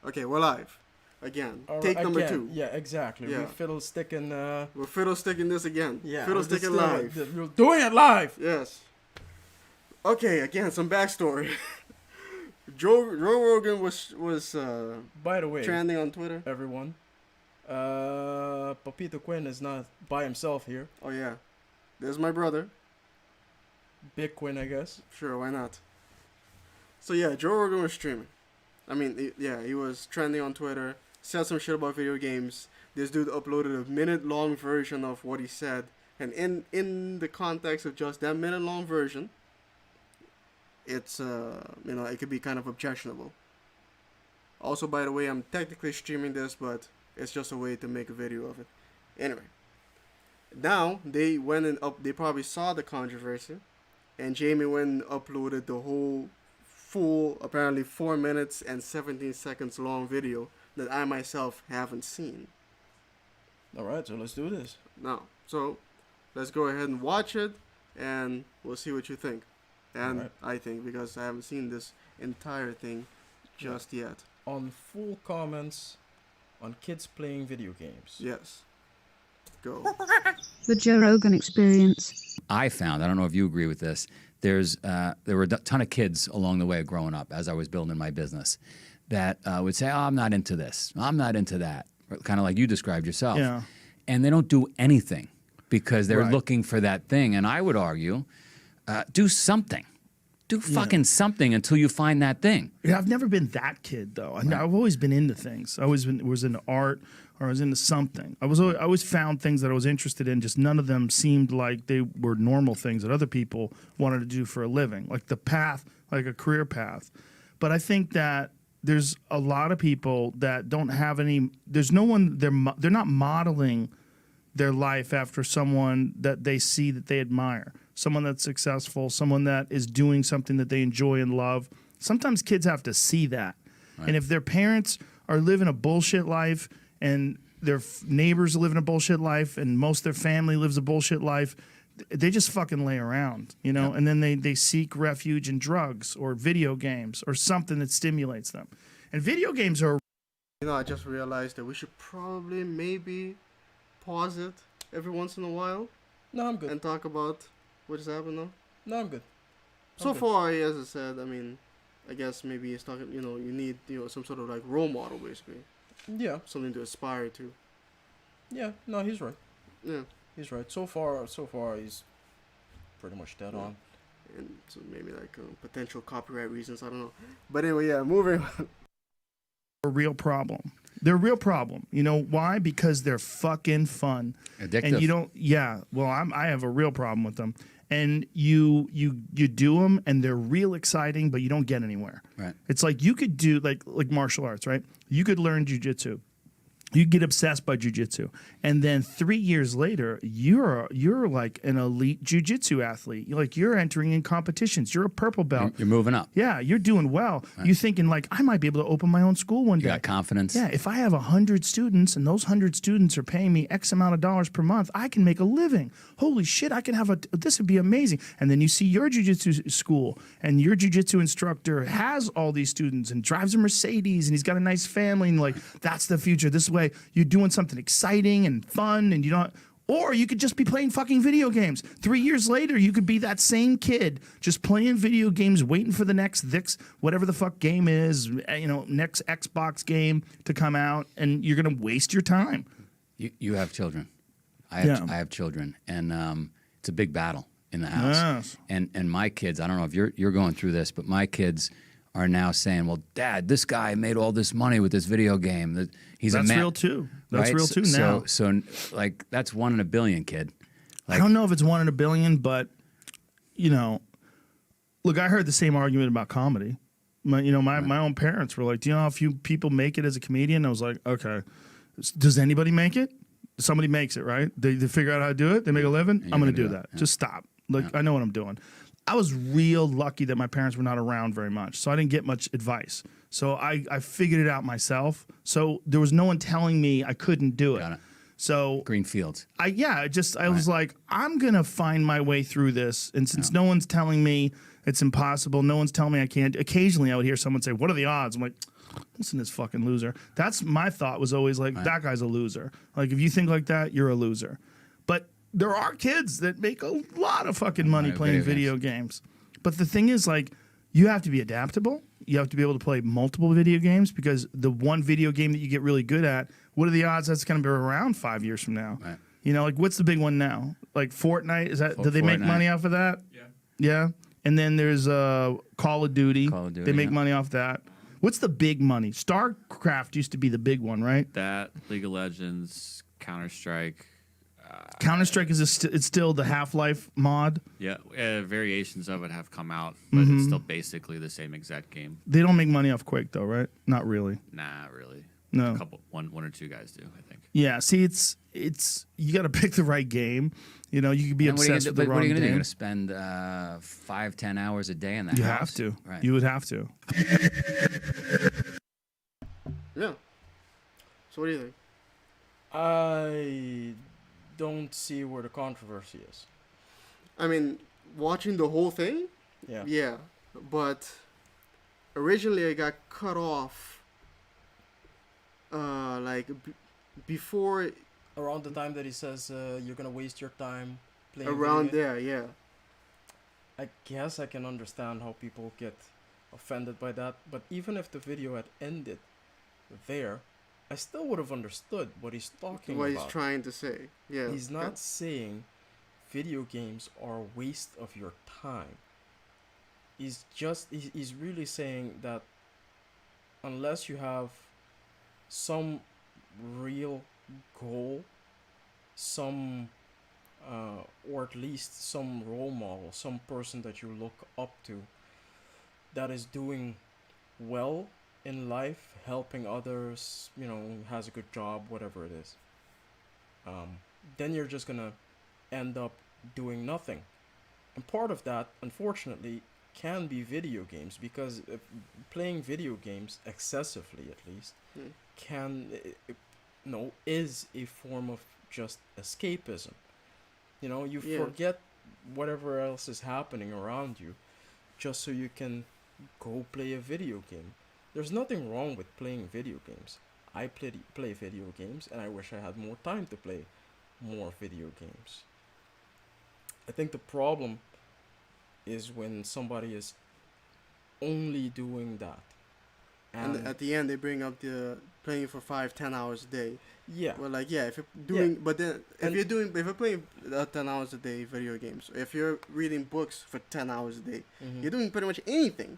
Okay, we're live. Again. All Take right, number again. 2. Yeah, exactly. Yeah. We're fiddlesticking. We're fiddlesticking this again. Yeah, Fiddlesticking live. We're doing it live. Yes. Okay, again, some backstory. Joe Rogan was By the way, trending on Twitter. everyone, Papito Quinn is not by himself here. Oh yeah, there's my brother. Big Quinn, I guess. Sure, why not? So yeah, Joe Rogan was streaming. I mean, he was trending on Twitter. Said some shit about video games. This dude uploaded a minute-long version of what he said, and in the context of just that minute-long version, it's it could be kind of objectionable. Also, by the way, I'm technically streaming this, but it's just a way to make a video of it. Anyway, now they went and they probably saw the controversy, and Jamie went and uploaded the whole full, apparently 4 minutes and 17 seconds long video that I myself haven't seen. All right, so let's do this. Now, so let's go ahead and watch it, and we'll see what you think. And Right. I think, because I haven't seen this entire thing just yet. On full comments on kids playing video games. Yes. Go. The Joe Rogan Experience. I found, I don't know if you agree with this, there were a ton of kids along the way growing up as I was building my business that would say, oh, I'm not into this, I'm not into that, kind of like you described yourself. Yeah. And they don't do anything because they're Right. looking for that thing. And I would argue, do something. Do fucking something until you find that thing. Yeah, I've never been that kid though. I've always been into things. I always was into art, or I was into something. I always found things that I was interested in. Just none of them seemed like they were normal things that other people wanted to do for a living, like the path, like a career path. But I think that there's a lot of people that don't have any. There's no one. They're not modeling their life after someone that they see that they admire. Someone that's successful, someone that is doing something that they enjoy and love. Sometimes kids have to see that. Right. And if their parents are living a bullshit life and their neighbors live in a bullshit life and most of their family lives a bullshit life, they just fucking lay around, you know? Yep. And then they seek refuge in drugs or video games or something that stimulates them. And video games are... I just realized that we should probably maybe pause it every once in a while. No, I'm good. And talk about what just happened now. No, I'm good. So far, as I said, I guess maybe it's talking, you need, some sort of like role model, basically. Yeah. Something to aspire to. Yeah, no, he's right. Yeah. He's right. So far, he's pretty much dead on. And so maybe like potential copyright reasons, I don't know. But anyway, yeah, moving on. A real problem. They're a real problem. You know why? Because they're fucking fun. Addictive. And you don't. Yeah. Well, I have a real problem with them. And you do them, and they're real exciting, but you don't get anywhere. Right. It's like you could do like martial arts, right? You could learn jujitsu. You get obsessed by jujitsu, and then 3 years later, you're like an elite jujitsu athlete. You're entering in competitions. You're a purple belt. You're moving up. Yeah, you're doing well. Right. You're thinking like, I might be able to open my own school one day. You got confidence. Yeah, if I have 100 students and those 100 students are paying me X amount of dollars per month, I can make a living. Holy shit, I can have this would be amazing. And then you see your jujitsu school, and your jujitsu instructor has all these students and drives a Mercedes, and he's got a nice family, and like, that's the future. This way you're doing something exciting and fun, and you don't. Or you could just be playing fucking video games. 3 years later, you could be that same kid just playing video games, waiting for the next whatever the fuck game is, next Xbox game to come out, and you're gonna waste your time. You have children. I have children, and it's a big battle in the house. Yes. And my kids, I don't know if you're going through this, but my kids are now saying, well, Dad, this guy made all this money with this video game. That's real too. That's right? real too now. So like, that's 1 in a billion, kid. Like, I don't know if it's 1 in a billion, but, look, I heard the same argument about comedy. My own parents were like, do you know how few people make it as a comedian? I was like, okay. Does anybody make it? Somebody makes it, right? They figure out how to do it. They make a living. I'm going to do that. Yeah. Just stop. I know what I'm doing. I was real lucky that my parents were not around very much, so I didn't get much advice. So I figured it out myself. So there was no one telling me I couldn't do it. So Green fields. I was like, I'm gonna find my way through this, and since no one's telling me it's impossible, no one's telling me I can't. Occasionally, I would hear someone say, "What are the odds?" I'm like, "Listen, to this fucking loser." That's my thought. Was always like, that guy's a loser. Like, if you think like that, you're a loser. But there are kids that make a lot of fucking money playing video games. But the thing is, like, you have to be adaptable. You have to be able to play multiple video games, because the one video game that you get really good at, what are the odds that's going to be around 5 years from now? Right. You know, like, what's the big one now? Like Fortnite? Is that? Do they make money off of that? Yeah. Yeah. And then there's Call of Duty. They make money off that. What's the big money? StarCraft used to be the big one, right? That, League of Legends, Counter-Strike. Counter-Strike it's still the Half-Life mod. Yeah, variations of it have come out, but it's still basically the same exact game. They don't make money off Quake, though, right? Not really. Nah, really. No. A couple, one or two guys do, I think. Yeah, see, it's you got to pick the right game. You know, you could be obsessed with the wrong game. What are you going to do? You're going to spend 5-10 hours a day in the house? You have to. Right. You would have to. Yeah. So what do you think? I don't see where the controversy is. I mean, watching the whole thing? Yeah. Yeah. But originally I got cut off before... Around the time that he says you're going to waste your time playing Around video there, yeah. I guess I can understand how people get offended by that, but even if the video had ended there, I still would have understood what he's talking What about. he's trying to say. Yeah. He's not saying video games are a waste of your time. He's really saying that unless you have some real goal, some or at least some role model, some person that you look up to that is doing well in life, helping others, you know, has a good job, whatever it is, then you're just gonna end up doing nothing. And part of that, unfortunately, can be video games, because playing video games excessively, at least, is a form of just escapism. You know, you forget whatever else is happening around you just so you can go play a video game. There's nothing wrong with playing video games. I play video games, and I wish I had more time to play more video games. I think the problem is when somebody is only doing that. And at the end, they bring up the playing for 5-10 hours a day. Yeah. Well, like, yeah, if you're doing, but then if you're playing 10 hours a day video games, or if you're reading books for 10 hours a day, you're doing pretty much anything,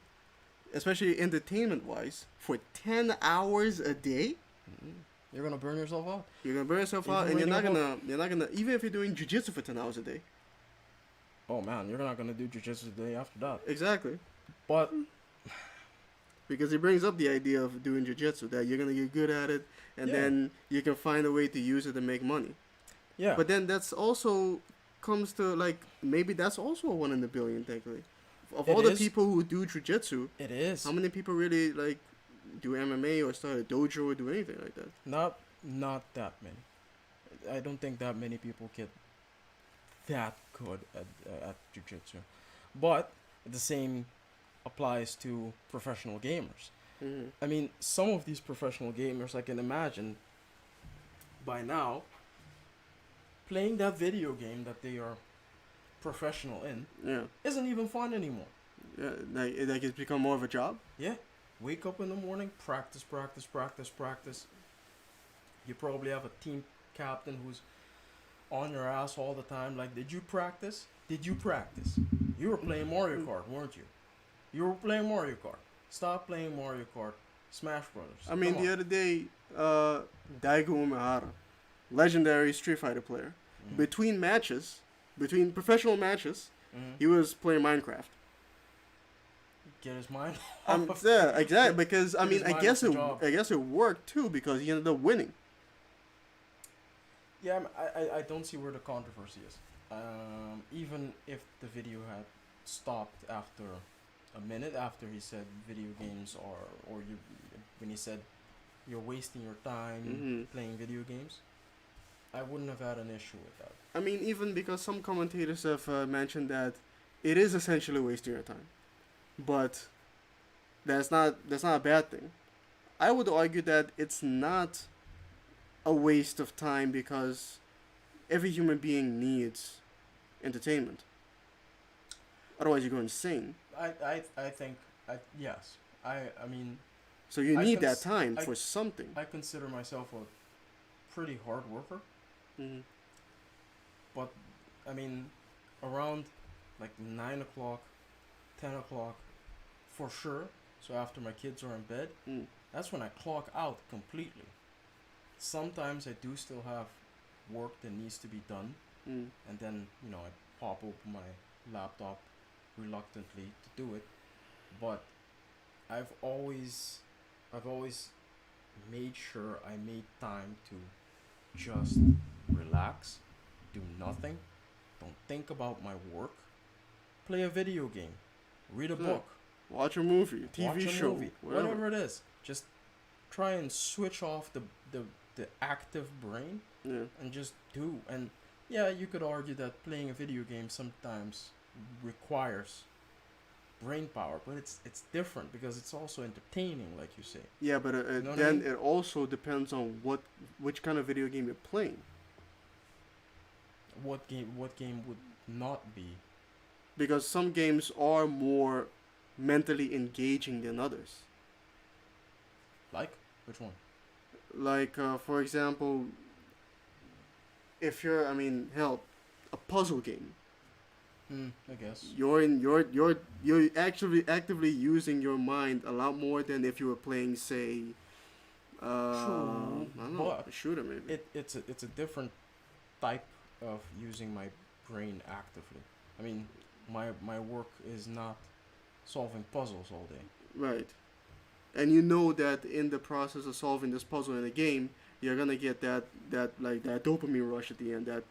especially entertainment-wise, for 10 hours a day. You're gonna burn yourself out. You're gonna burn yourself out, and you're not gonna even if you're doing jiu-jitsu for 10 hours a day. Oh man, you're not gonna do jiu-jitsu the day after that. Exactly. But because it brings up the idea of doing jiu-jitsu, that you're gonna get good at it, and then you can find a way to use it to make money. Yeah. But then that's also comes to, like, maybe that's also a 1 in a billion, technically. Of all the people who do jiu-jitsu, it is. How many people really, like, do MMA or start a dojo or do anything like that? Not that many. I don't think that many people get that good at jiu-jitsu. But the same applies to professional gamers. I mean, some of these professional gamers, I can imagine by now, playing that video game that they are professional in isn't even fun anymore. Yeah, like it's become more of a job. Yeah. Wake up in the morning, practice. You probably have a team captain who's on your ass all the time. Like, did you practice? You were playing Mario Kart, weren't you? You were playing Mario Kart. Stop playing Mario Kart. Smash Brothers. I mean, the other day, Daigo Umehara, legendary Street Fighter player, between professional matches, he was playing Minecraft. Get his mind off. Yeah, exactly. Because I mean, I guess it worked too, because he ended up winning. Yeah, I don't see where the controversy is. Even if the video had stopped after a minute after he said video games when he said you're wasting your time playing video games, I wouldn't have had an issue with that. I mean, even because some commentators have mentioned that it is essentially wasting your time, but that's not a bad thing. I would argue that it's not a waste of time because every human being needs entertainment. Otherwise, you go insane. I think yes. I mean, So you I need that cons- time I- for something. I consider myself a pretty hard worker, Mm-hmm. but I mean, around like 9 o'clock, 10 o'clock, for sure. So after my kids are in bed, Mm. that's when I clock out completely. Sometimes I do still have work that needs to be done, Mm. and then I pop open my laptop reluctantly to do it, but I've always made sure I made time to just relax, do nothing, don't think about my work, play a video game, read a Yeah. book, Watch a movie, TV watch a show, movie, whatever. whatever it is. Just try and switch off the active brain Yeah. and just do. And yeah, you could argue that playing a video game sometimes requires brain power, but it's different because it's also entertaining, like you say. Yeah, but know what I then mean? it also depends on which kind of video game you're playing. What game would not be? Because some games are more mentally engaging than others. Like which one? Like, for example, if you're, I mean, hell, a puzzle game. I guess. You're actually actively using your mind a lot more than if you were playing, say, True, I don't know, but a shooter maybe. It's a different type of using my brain actively. I mean, my work is not solving puzzles all day. Right. And you know that in the process of solving this puzzle in a game, you're gonna get that dopamine rush at the end, that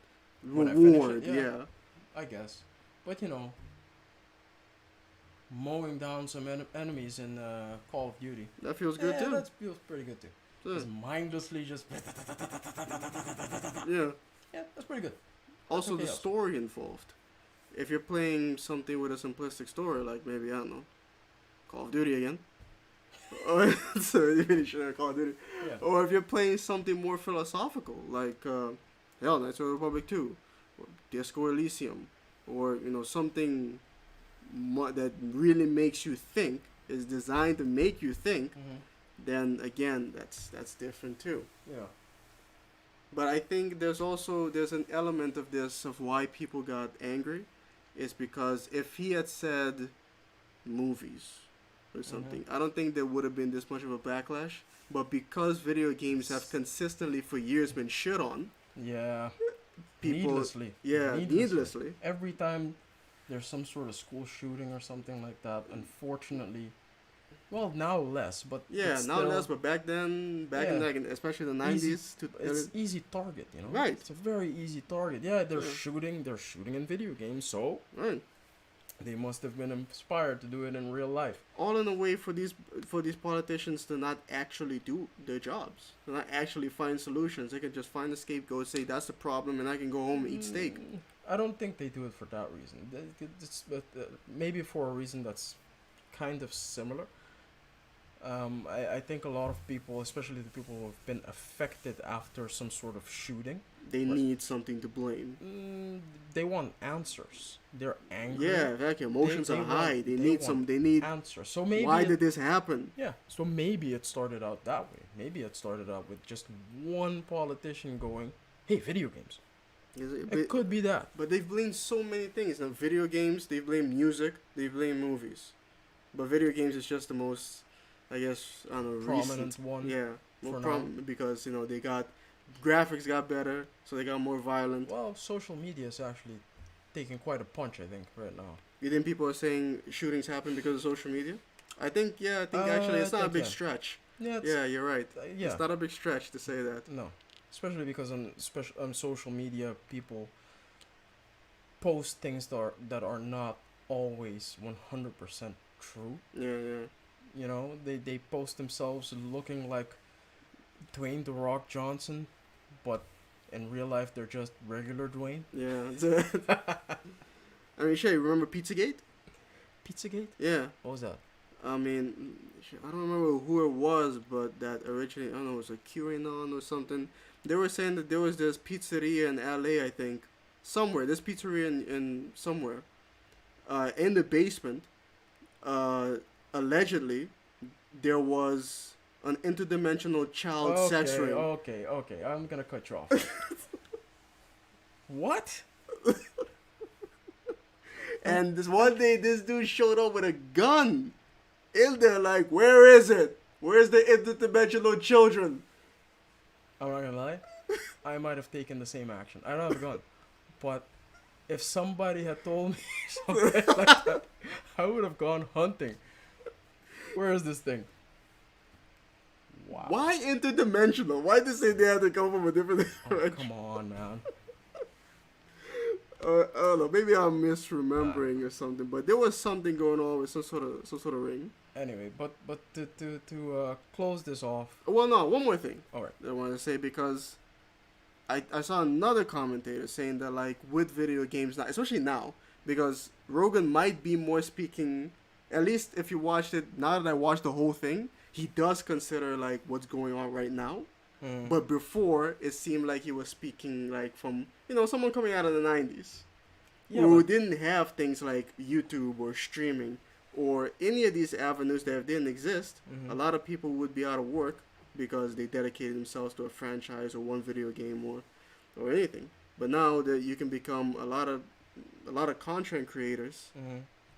When I finish reward. it, Yeah. I guess. But mowing down some enemies in Call of Duty. That feels good yeah, too. that feels pretty good too. Yeah. Just mindlessly just. Yeah. Yeah, that's pretty good. Also, okay, the yes. story involved. If you're playing something with a simplistic story, like maybe, I don't know, Call of Duty again. Or so you really shouldn't Call of Duty. Yeah. Or if you're playing something more philosophical, like Knights of the Republic 2, or Disco Elysium, or something that really makes you think, is designed to make you think, then again, that's different too. Yeah. But I think there's an element of this of why people got angry, is because if he had said movies or something, I don't think there would have been this much of a backlash. But because video games have consistently for years been shit on, Yeah. people, Needlessly. yeah, needlessly. Every time there's some sort of school shooting or something like that, unfortunately, well, now less, but Yeah, it's now still, less, but back then, Yeah. like especially the 90s, it's easy target, Right. It's a very easy target. Yeah, they're shooting in video games, so right. they must have been inspired to do it in real life. All in a way for these politicians to not actually do their jobs, to not actually find solutions. They can just find a scapegoat, say that's the problem, and I can go home and eat steak. I don't think they do it for that reason. Maybe for a reason that's kind of similar. I think a lot of people, especially the people who have been affected after some sort of shooting, They need something to blame. they want answers. They're angry. Yeah, heck, emotions They are high. want- They they need want some. They need. answers. So maybe Why did this happen? Yeah, so maybe it started out that way. Maybe it started out with just one politician going, "Hey, video games." It could be that. But they've blamed so many things. Now, video games, they blame music, they blame movies. But video games is just the most, I guess, I don't know, Prominent recent. one. Yeah, more for prominent because they got graphics got better, so they got more violent. Well, social media is actually taking quite a punch, I think, right now. You think people are saying shootings happen because of social media? I think actually it's I not a think, big yeah. stretch. Yeah, Yeah, you're right. yeah. It's not a big stretch to say that. No, especially because on social media, people post things that are not always 100% true. Yeah. They post themselves looking like Dwayne "The Rock" Johnson, but in real life they're just regular Dwayne. Yeah. I mean, Shay, remember Pizzagate? Pizzagate? Yeah. What was that? I mean, I don't remember who it was, but that originally, I don't know, it was a QAnon or something. They were saying that there was this pizzeria in LA, I think, somewhere. This pizzeria in somewhere, in the basement. Allegedly, there was an interdimensional child sex ring. Okay. I'm gonna cut you off. What? And this one day, this dude showed up with a gun. In there, like, where is it? Where's the interdimensional children? I'm not gonna lie. I might have taken the same action. I don't have a gun, but if somebody had told me something like that, I would have gone hunting. Where is this thing? Wow. Why interdimensional? Why did they say they had to come from a different direction? Come on, man. I don't know. Maybe I'm misremembering or something, but there was something going on with some sort of ring. Anyway, but to close this off. Well, no, one more thing. All right. I want to say, because I saw another commentator saying that, like, with video games now, especially now, because Rogan might be more speaking, at least if you watched it, now that I watched the whole thing, he does consider, like, what's going on right now. But before, it seemed like he was speaking, like, from, someone coming out of the 90s. Yeah, who didn't have things like YouTube or streaming or any of these avenues that didn't exist. A lot of people would be out of work because they dedicated themselves to a franchise or one video game or anything. But now that you can become a lot of content creators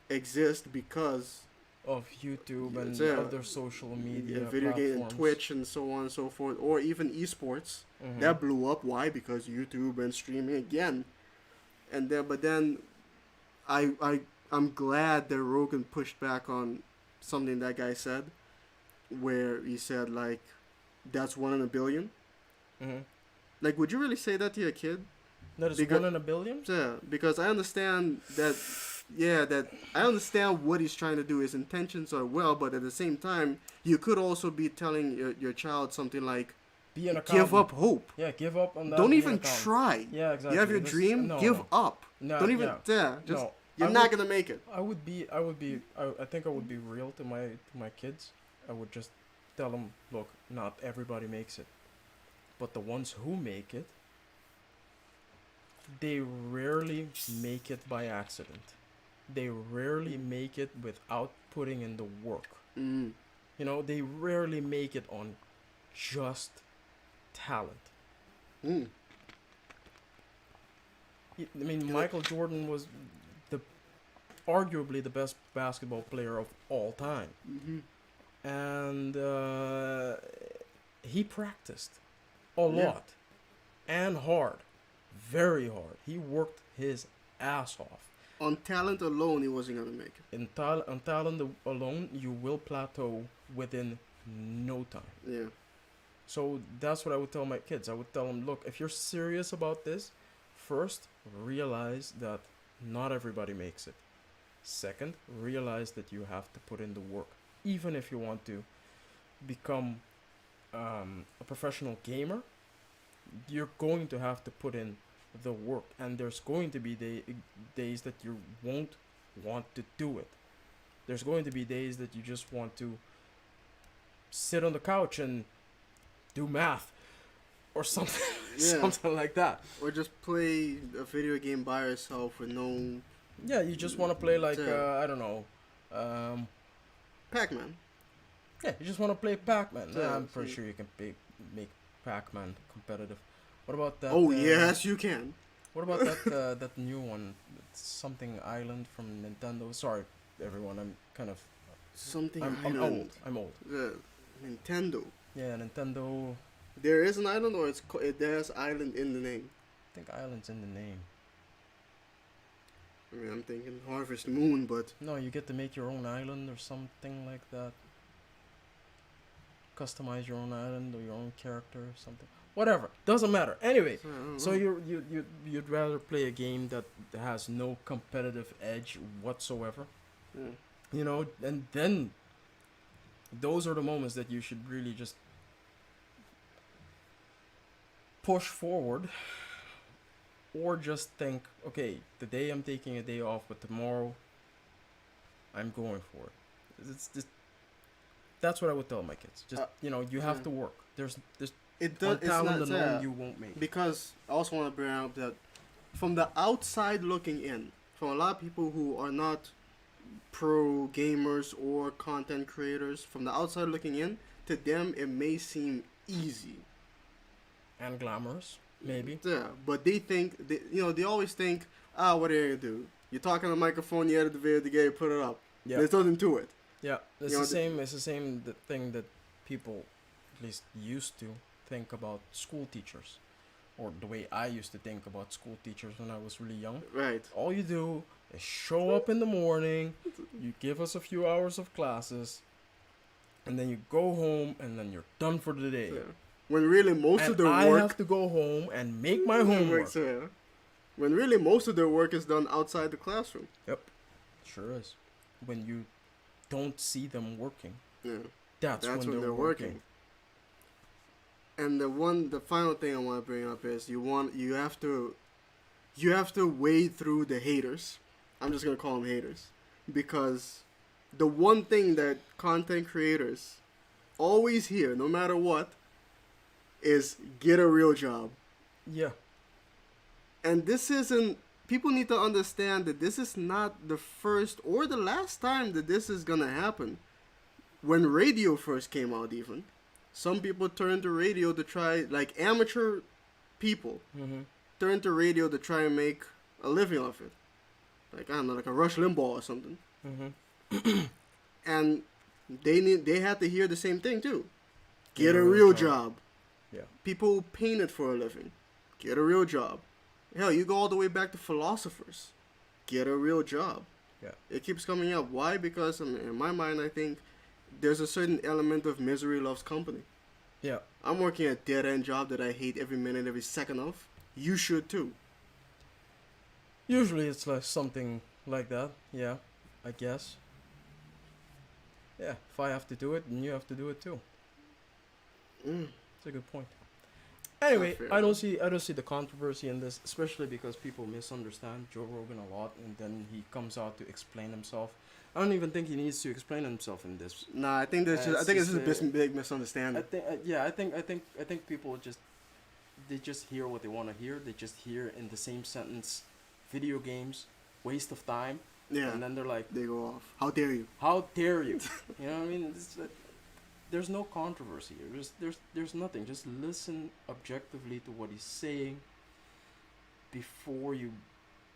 exist because of YouTube and other social media video game and platforms. Twitch and so on and so forth, or even esports that blew up. Why? Because YouTube and streaming again. And then I'm glad that Rogan pushed back on something that guy said, where he said, like, that's 1 in a billion. Like, would you really say that to your kid? That is 1 in a billion? Yeah, because I understand that. Yeah, that I understand what he's trying to do. His intentions are well, but at the same time, you could also be telling your child something like, be an give up hope. Yeah, give up on that. Don't even try. Yeah, exactly. You have your dream, give up. No, Don't even you're not gonna make it. I think I would be real to my kids. I would just tell them, look, not everybody makes it, but the ones who make it, they rarely make it by accident. They rarely make it without putting in the work. They rarely make it on just talent. I mean, Michael Jordan was arguably the best basketball player of all time. And he practiced a lot and hard, very hard. He worked his ass off. On talent alone, he wasn't gonna make it. On talent alone, you will plateau within no time. Yeah. So that's what I would tell my kids. I would tell them, look, if you're serious about this, first, realize that not everybody makes it. Second, realize that you have to put in the work. Even if you want to become a professional gamer, you're going to have to put in the work. And there's going to be days that you won't want to do it. There's going to be days that you just want to sit on the couch and do math or something, something like that. Or just play a video game by yourself with no... Yeah, you just want to play like, I don't know. Pac-Man. Yeah, you just want to play Pac-Man. Yeah, I'm pretty sure you can make Pac-Man competitive. What about that? Oh, yes, you can. What about that that new one? Something Island from Nintendo. Sorry, everyone. I'm kind of... I'm old. I'm old. Nintendo. Yeah, Nintendo. There is an island, or there's island in the name? I think island's in the name. I mean, I'm thinking Harvest Moon, but... No, you get to make your own island or something like that. Customize your own island or your own character or something. Whatever, doesn't matter. Anyway, so you'd rather play a game that has no competitive edge whatsoever. And then those are the moments that you should really just push forward, or just think, okay, today I'm taking a day off, but tomorrow I'm going for it. It's just, that's what I would tell my kids. Just you have to work. There's it does. It's talent not alone you won't make. Because I also want to bring up that from the outside looking in, from a lot of people who are not pro gamers or content creators, from the outside looking in, to them it may seem easy And glamorous, maybe. Yeah, but they think they always think, what are you gonna do? You talk on a microphone, you edit the video together, you put it up. Yeah. There's nothing to it. Yeah, it's the same. It's the same thing that people, at least used to, think about school teachers, or the way I used to think about school teachers when I was really young. Right. All you do is show up in the morning, you give us a few hours of classes, and then you go home, and then you're done for the day. Yeah. When really most of their I work, have to go home and make my homework. So, yeah. When really most of their work is done outside the classroom. Yep, sure is. When you don't see them working, Yeah. that's when they're working. And the final thing I want to bring up is you have to wade through the haters. I'm just gonna call them haters, because the one thing that content creators always hear, no matter what, is get a real job. Yeah. And this isn't. People need to understand that this is not the first or the last time that this is gonna happen. When radio first came out, even some people turned to radio to try, like amateur people, turned to radio to try and make a living off it. Like, I don't know, like a Rush Limbaugh or something. And they had to hear the same thing too. Get a real job. Yeah. People who painted for a living. Get a real job. Hell, you go all the way back to philosophers. Get a real job. Yeah. It keeps coming up. Why? Because in my mind, I think there's a certain element of misery loves company. Yeah. I'm working a dead-end job that I hate every minute, every second of. You should too. Usually it's like something like that. Yeah, I guess. Yeah, if I have to do it, then you have to do it too. It's a good point. Anyway, I don't see the controversy in this, especially because people misunderstand Joe Rogan a lot, and then he comes out to explain himself. I don't even think he needs to explain himself in this. Nah, I think it's just a big misunderstanding. I think people just hear what they want to hear. They just hear in the same sentence, video games, waste of time. Yeah. And then they're like, they go off. How dare you? How dare you? You know what I mean? There's no controversy here. There's nothing. Just listen objectively to what he's saying before you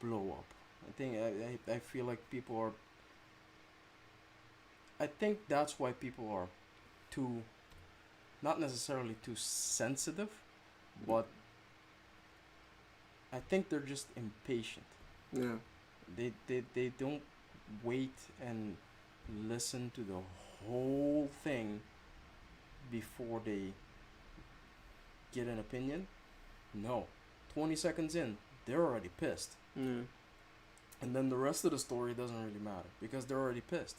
blow up. I feel like people are. I think that's why people are too, not necessarily too sensitive, but I think they're just impatient. Yeah. They don't wait and listen to the whole thing before they get an opinion. No. 20 seconds in, they're already pissed. Yeah. And then the rest of the story doesn't really matter because they're already pissed.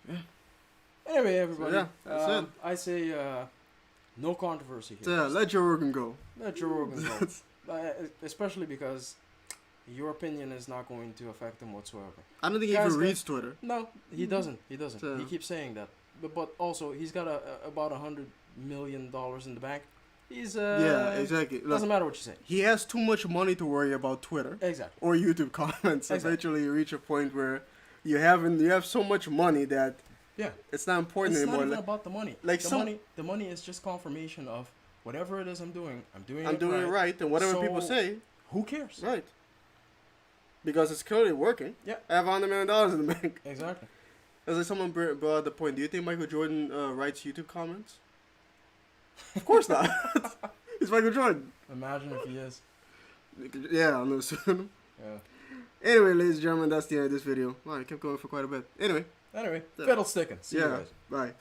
Yeah. Anyway, everybody. So, yeah, that's it. I say no controversy here. So, yeah, let Joe Rogan go. Let Joe Rogan go. Especially because your opinion is not going to affect him whatsoever. I don't think he even reads Twitter. No, he doesn't. He doesn't. So, he keeps saying that. But also, he's got about $100 million in the bank. He's yeah, exactly. Look, doesn't matter what you say. He has too much money to worry about Twitter. Exactly. Or YouTube comments. Exactly. Eventually, you reach a point where you have so much money that it's not important it's anymore. It's not even about the money. Like the money is just confirmation of whatever it is I'm doing it right, and whatever people say, who cares? Right. Because it's clearly working. Yeah. I have $100 million in the bank. Exactly. As like someone brought up the point, do you think Michael Jordan writes YouTube comments? Of course not. He's Michael Jordan. Imagine if he is. Yeah, I'm assuming. Yeah. Anyway, ladies and gentlemen, that's the end of this video. Wow, I kept going for quite a bit. Anyway. Fiddle sticking. See you guys. Bye.